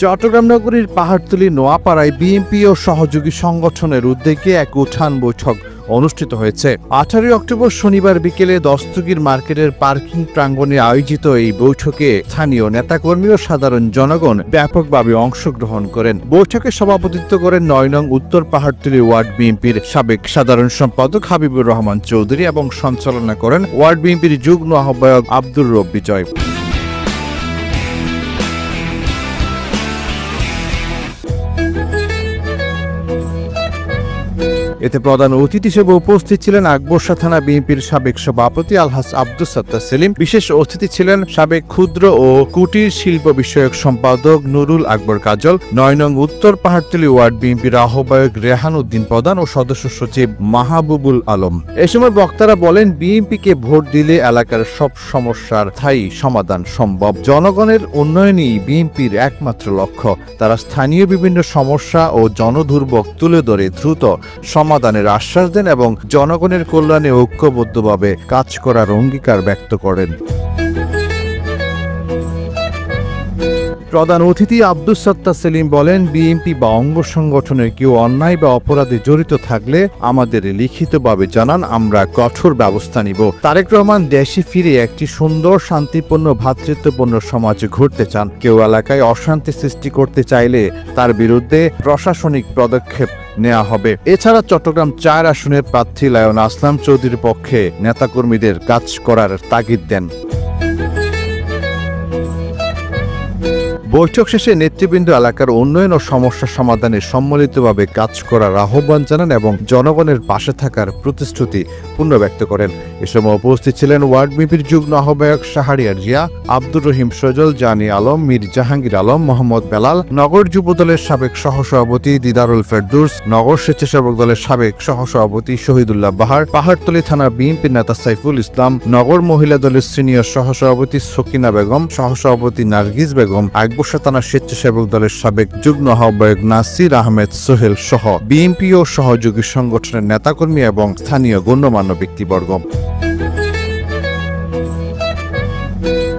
চট্টগ্রাম নগরীর পাহাড়তলী নোয়াপাড়ায় বিএনপি ও সহযোগী সংগঠনের উদ্যোগে এক উঠান বৈঠক অনুষ্ঠিত হয়েছে। 18 অক্টোবর শনিবার বিকেলে দস্তগীর মার্কেটের পার্কিং প্রাঙ্গণে আয়োজিত এই বৈঠকে স্থানীয় নেতাকর্মী ও সাধারণ জনগণ ব্যাপকভাবে অংশগ্রহণ করেন। বৈঠকে সভাপতিত্ব করেন 9 নং উত্তর পাহাড়তলী ওয়ার্ড বিএনপির সাবেক সাধারণ সম্পাদক হাবিবুর রহমান চৌধুরী এবং সঞ্চালনা করেন ওয়ার্ড বিএনপির যুগ্ম আহ্বায়ক আব্দুর রব বিজয়। এতে প্রধান অতিথি হিসেবে উপস্থিত ছিলেন আকবরশাহ থানা বিএনপির সাবেক সভাপতি আলহাজ আব্দুস সাত্তার সেলিম। বিশেষ অতিথি ছিলেন সাবেক ক্ষুদ্র ও কুটির শিল্প বিষয়ক সম্পাদক নুরুল আকবর কাজল, 9 নং উত্তর পাহাড়তলী ওয়ার্ড বিএনপির আহ্বায়ক রেহান উদ্দিন প্রধান ও সদস্য সচিব মাহবুবুল আলম। এ সময় বক্তারা বলেন, বিএনপিকে ভোট দিলে এলাকার সব সমস্যার স্থায়ী সমাধান সম্ভব। জনগণের উন্নয়নই বিএনপির একমাত্র লক্ষ্য। তারা স্থানীয় বিভিন্ন সমস্যা ও জনদুর্ভোগ তুলে ধরে দ্রুত সমাধানের আশ্বাস দেন এবং জনগণের কল্যাণে ঐক্যবদ্ধভাবে কাজ করার অঙ্গীকার ব্যক্ত করেন। প্রধান অতিথি আব্দুস সাত্তার সেলিম বলেন, বিএনপি বা অঙ্গ সংগঠনের কেউ অন্যায় বা অপরাধে জড়িত থাকলে আমাদের লিখিতভাবে জানান, আমরা কঠোর ব্যবস্থা নিব। তারেক রহমান দেশে ফিরে একটি সুন্দর, শান্তিপূর্ণ, ভ্রাতৃত্বপূর্ণ সমাজ গড়তে চান। কেউ এলাকায় অশান্তি সৃষ্টি করতে চাইলে তার বিরুদ্ধে প্রশাসনিক পদক্ষেপ নেওয়া হবে। এছাড়া চট্টগ্রাম 4 আসনের প্রার্থী লায়ন আসলাম চৌধুরীর পক্ষে নেতাকর্মীদের কাজ করার তাগিদ দেন। বৈঠক শেষে নেতৃবৃন্দ এলাকার উন্নয়ন ও সমস্যা সমাধানে সম্মিলিতভাবে কাজ করার আহ্বান জানান এবং জনগণের পাশে থাকার প্রতিশ্রুতি পুনর্ব্যক্ত করেন। এ সময় উপস্থিত ছিলেন ওয়ার্ড বিএনপির যুগ্ম আহ্বায়ক শাহরিয়ার জিয়া, আব্দুর রহিম সজল, জানি আলম, মীর জাহাঙ্গীর আলম, মোহাম্মদ বেলাল, নগর যুবদলের সাবেক সহসভাপতি দিদারুল ফেরদৌস, নগর স্বেচ্ছাসেবক দলের সাবেক সহসভাপতি শহীদুল্লাহ বাহার, পাহাড়তলী থানা বিএনপির নেতা সাইফুল ইসলাম, নগর মহিলা দলের সিনিয়র সহসভাপতি সকিনা বেগম, সহসভাপতি নার্গিস বেগম, আকবরশাহ থানা স্বেচ্ছাসেবক দলের সাবেক যুগ্ম আহ্বায়ক নাসির আহমেদ সোহেল সহ বিএনপি ও সহযোগী সংগঠনের নেতাকর্মী এবং স্থানীয় গণ্যমান্য ব্যক্তিবর্গ।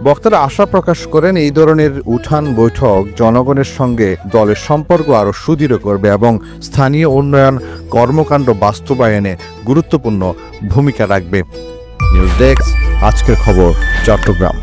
বক্তারা আশা প্রকাশ করেন, এই ধরনের উঠান বৈঠক জনগণের সঙ্গে দলের সম্পর্ক আরও সুদৃঢ় করবে এবং স্থানীয় উন্নয়ন কর্মকাণ্ড বাস্তবায়নে গুরুত্বপূর্ণ ভূমিকা রাখবে। নিউজ ডেস্ক, আজকের খবর, চট্টগ্রাম।